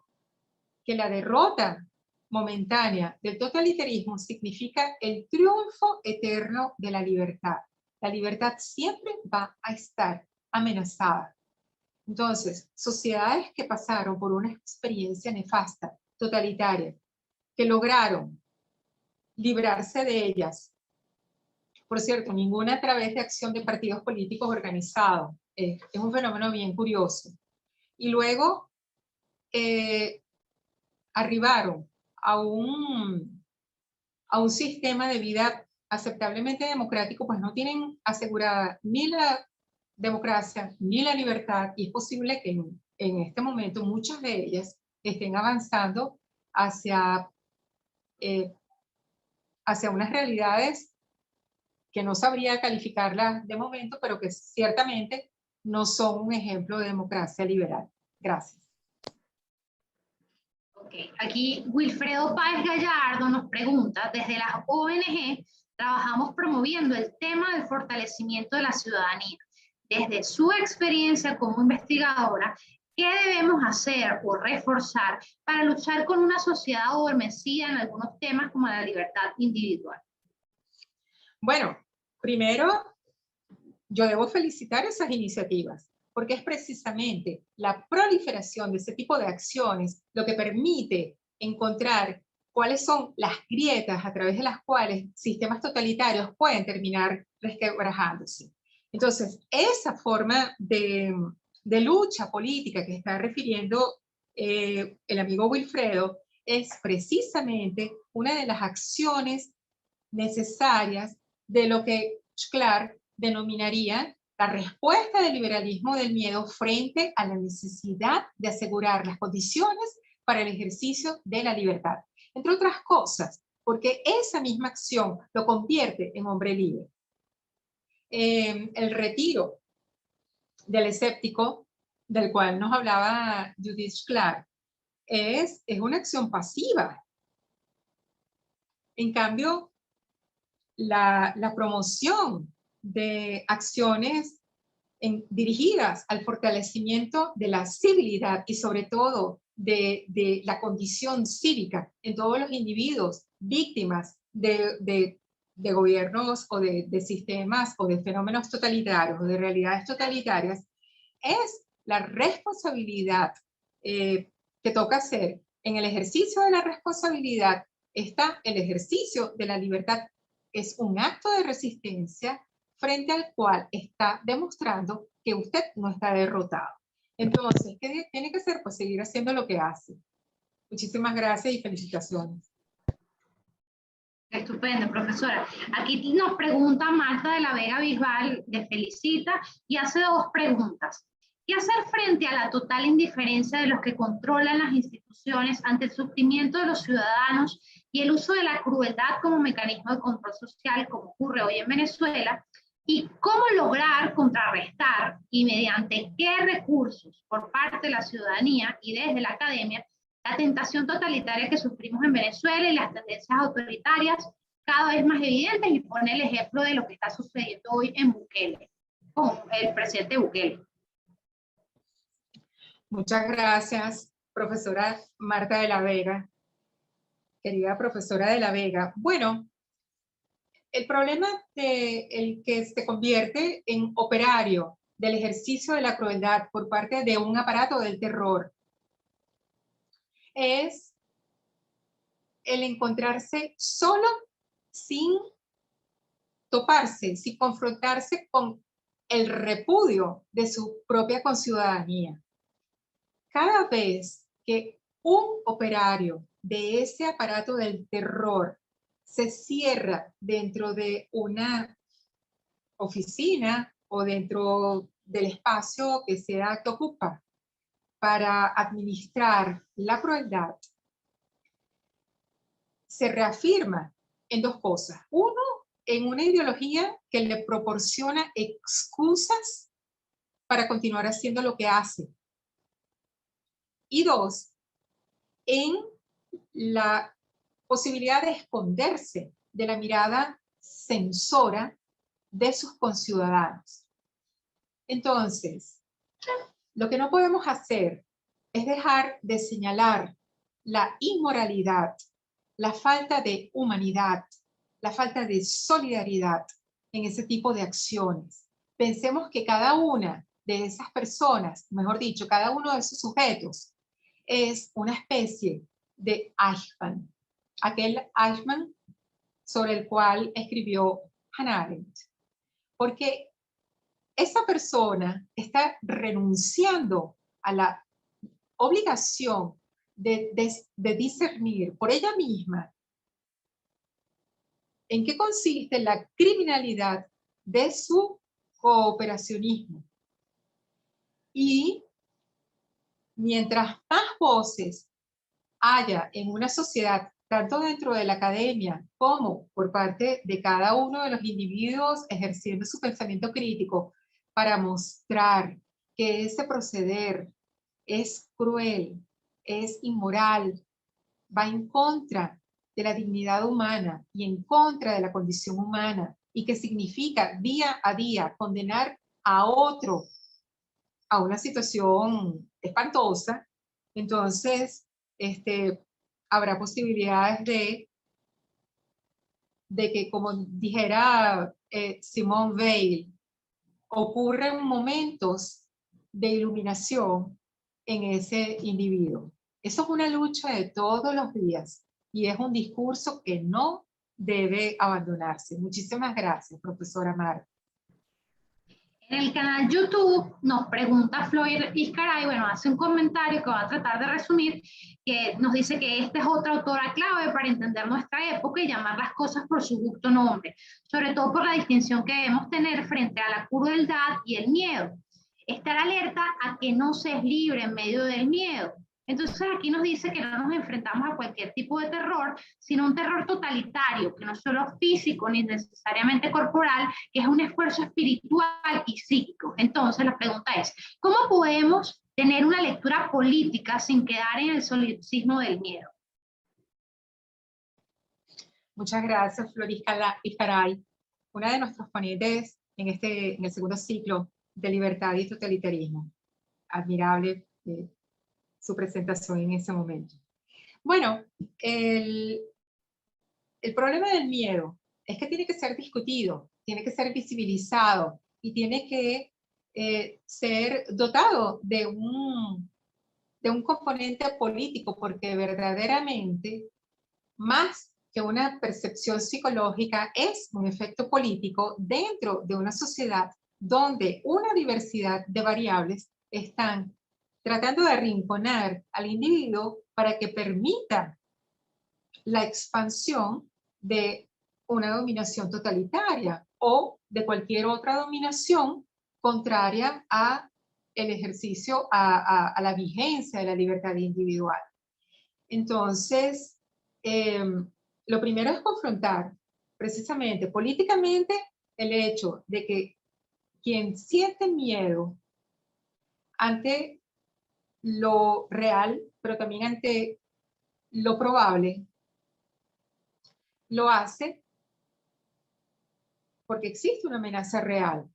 que la derrota momentánea del totalitarismo significa el triunfo eterno de la libertad. La libertad siempre va a estar amenazada. Entonces, sociedades que pasaron por una experiencia nefasta, totalitaria, que lograron librarse de ellas, por cierto, ninguna a través de acción de partidos políticos organizados, es un fenómeno bien curioso, y luego arribaron a un sistema de vida aceptablemente democrático, pues no tienen asegurada ni la democracia ni la libertad, y es posible que en este momento muchas de ellas estén avanzando hacia unas realidades que no sabría calificarlas de momento, pero que ciertamente no son un ejemplo de democracia liberal. Gracias. Okay. Aquí Wilfredo Páez Gallardo nos pregunta, desde las ONG trabajamos promoviendo el tema del fortalecimiento de la ciudadanía. Desde su experiencia como investigadora, ¿qué debemos hacer o reforzar para luchar con una sociedad adormecida en algunos temas como la libertad individual? Bueno, primero yo debo felicitar esas iniciativas, porque es precisamente la proliferación de ese tipo de acciones lo que permite encontrar cuáles son las grietas a través de las cuales sistemas totalitarios pueden terminar resquebrajándose. Entonces, esa forma de lucha política que está refiriendo el amigo Wilfredo es precisamente una de las acciones necesarias de lo que Clark denominaría la respuesta del liberalismo del miedo frente a la necesidad de asegurar las condiciones para el ejercicio de la libertad. Entre otras cosas, porque esa misma acción lo convierte en hombre libre. El retiro del escéptico, del cual nos hablaba Judith Clark, es una acción pasiva. En cambio, la promoción de acciones dirigidas al fortalecimiento de la civilidad y sobre todo de la condición cívica en todos los individuos víctimas de gobiernos o de sistemas o de fenómenos totalitarios o de realidades totalitarias, es la responsabilidad que toca hacer. En el ejercicio de la responsabilidad está el ejercicio de la libertad. Es un acto de resistencia frente al cual está demostrando que usted no está derrotado. Entonces, ¿qué tiene que hacer? Pues seguir haciendo lo que hace. Muchísimas gracias y felicitaciones. Estupendo, profesora. Aquí nos pregunta Marta de la Vega Bisbal, le felicita y hace dos preguntas. ¿Qué hacer frente a la total indiferencia de los que controlan las instituciones ante el sufrimiento de los ciudadanos y el uso de la crueldad como mecanismo de control social, como ocurre hoy en Venezuela? ¿Y cómo lograr contrarrestar y mediante qué recursos por parte de la ciudadanía y desde la academia La tentación totalitaria que sufrimos en Venezuela y las tendencias autoritarias cada vez más evidentes, y pone el ejemplo de lo que está sucediendo hoy en Bukele, con el presidente Bukele. Muchas gracias, profesora Marta de la Vega. Querida profesora de la Vega. Bueno, el problema de el que se convierte en operario del ejercicio de la crueldad por parte de un aparato del terror es el encontrarse solo sin toparse, sin confrontarse con el repudio de su propia conciudadanía. Cada vez que un operario de ese aparato del terror se cierra dentro de una oficina o dentro del espacio que sea que ocupa para administrar la crueldad, se reafirma en dos cosas. Uno, en una ideología que le proporciona excusas para continuar haciendo lo que hace. Y dos, en la posibilidad de esconderse de la mirada censora de sus conciudadanos. Entonces, lo que no podemos hacer es dejar de señalar la inmoralidad, la falta de humanidad, la falta de solidaridad en ese tipo de acciones. Pensemos que cada una de esas personas, mejor dicho, cada uno de esos sujetos, es una especie de Eichmann, aquel Eichmann sobre el cual escribió Hannah Arendt. Porque esa persona está renunciando a la obligación de discernir por ella misma en qué consiste la criminalidad de su cooperacionismo. Y mientras más voces haya en una sociedad, tanto dentro de la academia como por parte de cada uno de los individuos ejerciendo su pensamiento crítico para mostrar que ese proceder es cruel, es inmoral, va en contra de la dignidad humana y en contra de la condición humana, y que significa día a día condenar a otro a una situación espantosa, entonces habrá posibilidades de que, como dijera Simone Weil, ocurren momentos de iluminación en ese individuo. Eso es una lucha de todos los días y es un discurso que no debe abandonarse. Muchísimas gracias, profesora Marta. En el canal YouTube nos pregunta Floyd Iscaray, bueno, hace un comentario que va a tratar de resumir, que nos dice que esta es otra autora clave para entender nuestra época y llamar las cosas por su justo nombre, sobre todo por la distinción que debemos tener frente a la crueldad y el miedo. Estar alerta a que no se es libre en medio del miedo. Entonces aquí nos dice que no nos enfrentamos a cualquier tipo de terror, sino un terror totalitario, que no es solo físico ni necesariamente corporal, que es un esfuerzo espiritual y psíquico. Entonces la pregunta es, ¿cómo podemos tener una lectura política sin quedar en el solipsismo del miedo? Muchas gracias, Floris Iscaray, una de nuestros ponentes en el segundo ciclo de Libertad y Totalitarismo. Admirable su presentación en ese momento. Bueno, el problema del miedo es que tiene que ser discutido, tiene que ser visibilizado y tiene que ser dotado de un componente político, porque verdaderamente, más que una percepción psicológica, es un efecto político dentro de una sociedad donde una diversidad de variables están tratando de arrinconar al individuo para que permita la expansión de una dominación totalitaria o de cualquier otra dominación contraria a el ejercicio, a la vigencia de la libertad individual. Entonces, lo primero es confrontar precisamente políticamente el hecho de que quien siente miedo ante lo real, pero también ante lo probable, lo hace porque existe una amenaza real.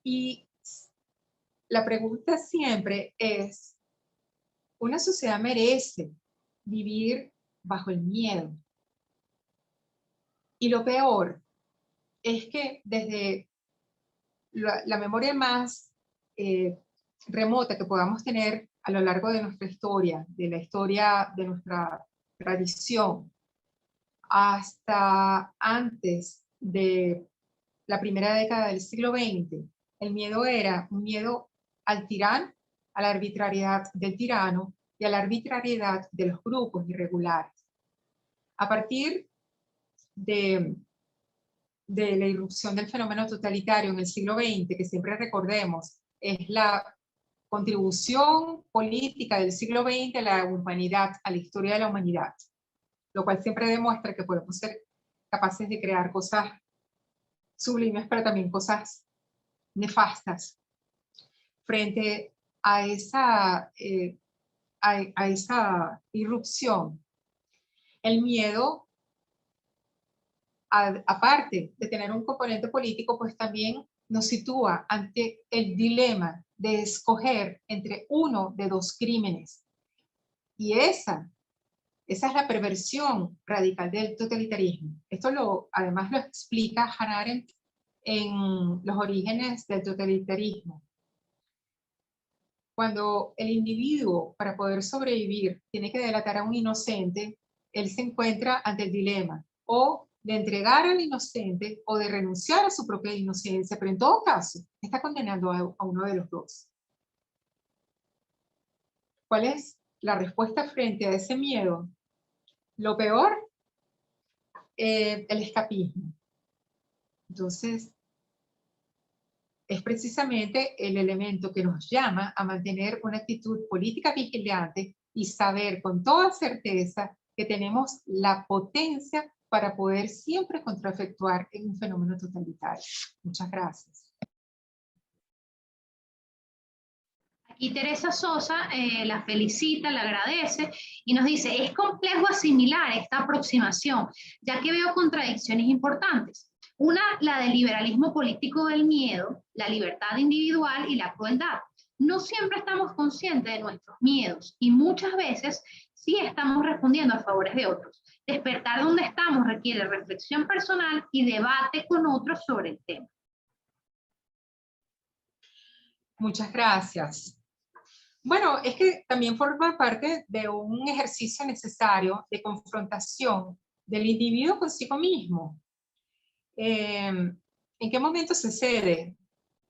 Y la pregunta siempre es, ¿una sociedad merece vivir bajo el miedo? Y lo peor es que desde la memoria más remota que podamos tener a lo largo de nuestra historia, de la historia de nuestra tradición, hasta antes de la primera década del siglo XX, el miedo era un miedo al tirano, a la arbitrariedad del tirano y a la arbitrariedad de los grupos irregulares. A partir de la irrupción del fenómeno totalitario en el siglo XX, que siempre recordemos, es la contribución política del siglo XX a la humanidad, a la historia de la humanidad, lo cual siempre demuestra que podemos ser capaces de crear cosas sublimes, pero también cosas nefastas. Frente a esa, a esa irrupción, el miedo, aparte de tener un componente político, pues también nos sitúa ante el dilema de escoger entre uno de dos crímenes. Y esa es la perversión radical del totalitarismo. Esto además lo explica Hannah Arendt en Los orígenes del totalitarismo. Cuando el individuo, para poder sobrevivir, tiene que delatar a un inocente, él se encuentra ante el dilema o de entregar al inocente o de renunciar a su propia inocencia, pero en todo caso está condenando a uno de los dos. ¿Cuál es la respuesta frente a ese miedo? Lo peor, el escapismo. Entonces, es precisamente el elemento que nos llama a mantener una actitud política vigilante y saber con toda certeza que tenemos la potencia para poder siempre contraefectuar en un fenómeno totalitario. Muchas gracias. Aquí Teresa Sosa la felicita, la agradece y nos dice, es complejo asimilar esta aproximación, ya que veo contradicciones importantes. Una, la del liberalismo político del miedo, la libertad individual y la crueldad. No siempre estamos conscientes de nuestros miedos y muchas veces sí estamos respondiendo a favores de otros. Despertar donde estamos requiere reflexión personal y debate con otros sobre el tema. Muchas gracias. Bueno, es que también forma parte de un ejercicio necesario de confrontación del individuo consigo mismo. ¿En qué momento se cede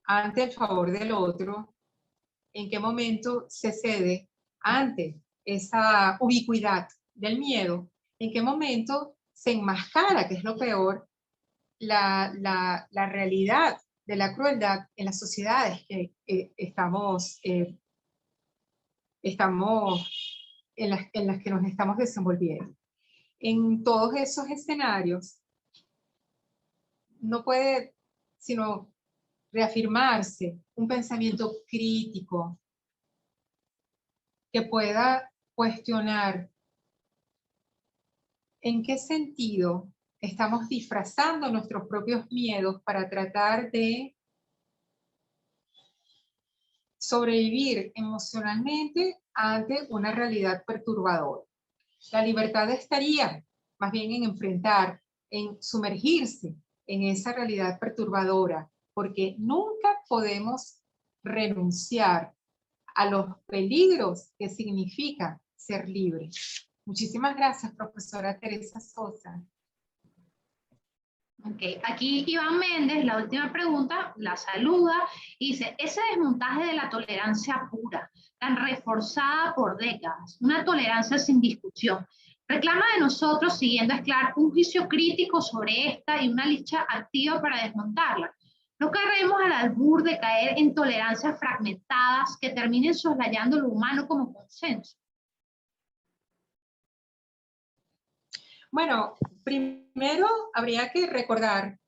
ante el favor del otro? ¿En qué momento se cede ante esa ubicuidad del miedo? ¿En qué momento se enmascara, que es lo peor, la realidad de la crueldad en las sociedades que estamos en las que nos estamos desenvolviendo? En todos esos escenarios no puede sino reafirmarse un pensamiento crítico que pueda cuestionar en qué sentido estamos disfrazando nuestros propios miedos para tratar de sobrevivir emocionalmente ante una realidad perturbadora. La libertad estaría más bien en enfrentar, en sumergirse en esa realidad perturbadora, porque nunca podemos renunciar a los peligros que significa ser libre. Muchísimas gracias, profesora Teresa Sosa. Okay. Aquí Iván Méndez, la última pregunta, la saluda y dice, ese desmontaje de la tolerancia pura, tan reforzada por décadas, una tolerancia sin discusión, reclama de nosotros, siguiendo a Sklar, un juicio crítico sobre esta y una lucha activa para desmontarla. No caeremos al albur de caer en tolerancias fragmentadas que terminen soslayando lo humano como consenso. Bueno, primero habría que recordar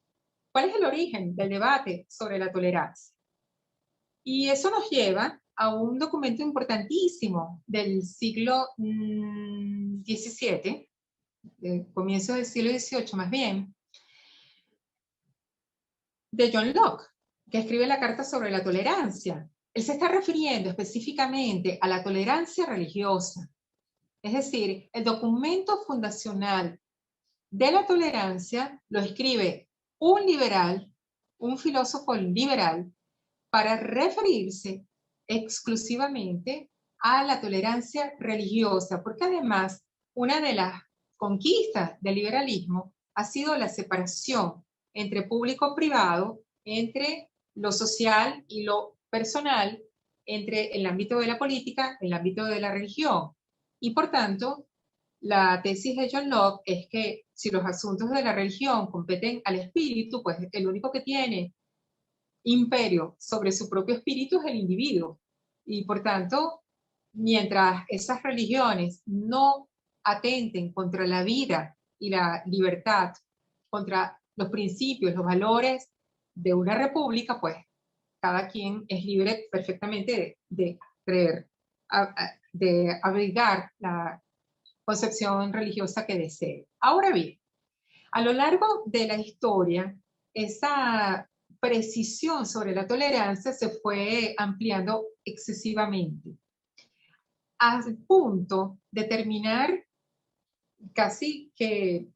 cuál es el origen del debate sobre la tolerancia. Y eso nos lleva a un documento importantísimo del siglo XVII, comienzo del siglo XVIII más bien, de John Locke, que escribe la Carta sobre la Tolerancia. Él se está refiriendo específicamente a la tolerancia religiosa. Es decir, el documento fundacional de la tolerancia lo escribe un liberal, un filósofo liberal, para referirse exclusivamente a la tolerancia religiosa, porque además una de las conquistas del liberalismo ha sido la separación entre público-privado, entre lo social y lo personal, entre el ámbito de la política, el ámbito de la religión. Y por tanto, la tesis de John Locke es que si los asuntos de la religión competen al espíritu, pues el único que tiene imperio sobre su propio espíritu es el individuo. Y por tanto, mientras esas religiones no atenten contra la vida y la libertad, contra los principios, los valores de una república, pues cada quien es libre perfectamente de creer, de abrigar la concepción religiosa que desee. Ahora bien, a lo largo de la historia, esa precisión sobre la tolerancia se fue ampliando excesivamente, al punto de terminar casi que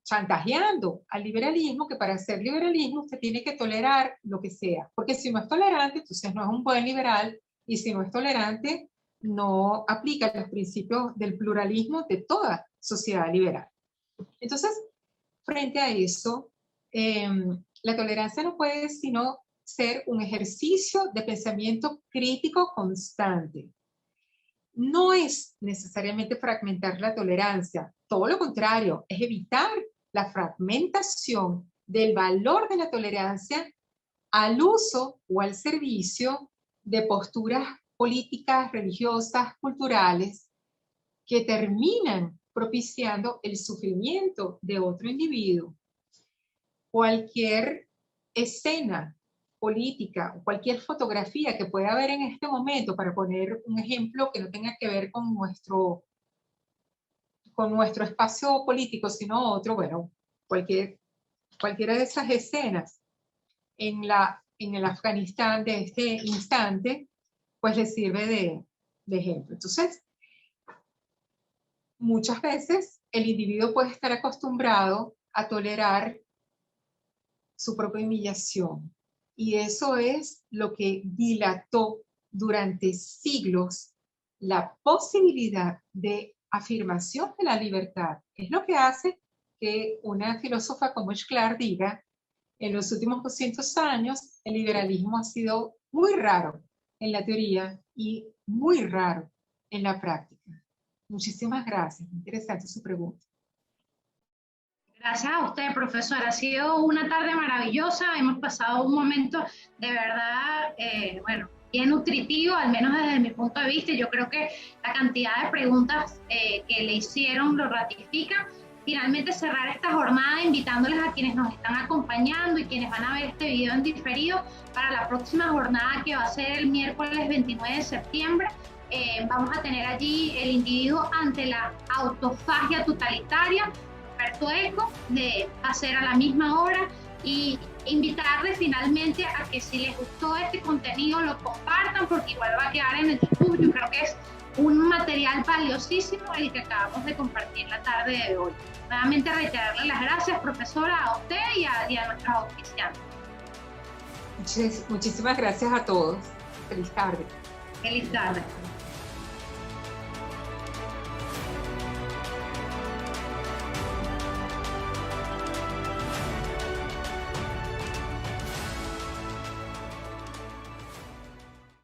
chantajeando al liberalismo, que para ser liberalismo usted tiene que tolerar lo que sea, porque si no es tolerante, entonces no es un buen liberal, y si no es tolerante, no aplica los principios del pluralismo de toda sociedad liberal. Entonces, frente a eso, la tolerancia no puede sino ser un ejercicio de pensamiento crítico constante. No es necesariamente fragmentar la tolerancia, todo lo contrario, es evitar la fragmentación del valor de la tolerancia al uso o al servicio de posturas políticas, religiosas, culturales, que terminan propiciando el sufrimiento de otro individuo. Cualquier escena política o cualquier fotografía que pueda haber en este momento, para poner un ejemplo que no tenga que ver con nuestro espacio político, sino otro, bueno, cualquiera de esas escenas en el Afganistán de este instante, pues le sirve de ejemplo. Entonces, muchas veces el individuo puede estar acostumbrado a tolerar su propia humillación. Y eso es lo que dilató durante siglos la posibilidad de afirmación de la libertad. Es lo que hace que una filósofa como Schlar diga: en los últimos 200 años el liberalismo ha sido muy raro en la teoría y muy raro en la práctica. Muchísimas gracias. Interesante su pregunta. Gracias a usted, profesora. Ha sido una tarde maravillosa. Hemos pasado un momento de verdad, bueno, bien nutritivo, al menos desde mi punto de vista. Yo creo que la cantidad de preguntas que le hicieron lo ratifican. Finalmente cerrar esta jornada invitándoles a quienes nos están acompañando y quienes van a ver este video en diferido para la próxima jornada, que va a ser el miércoles 29 de septiembre. Vamos a tener allí el individuo ante la autofagia totalitaria, Humberto Eco, de hacer a la misma hora, y invitarles finalmente a que si les gustó este contenido lo compartan, porque igual va a quedar en el YouTube. Yo creo que es un material valiosísimo el que acabamos de compartir la tarde de hoy. Nuevamente reiterarle las gracias, profesora, a usted y a nuestros auspiciantes. Muchísimas gracias a todos. Feliz tarde. Feliz tarde.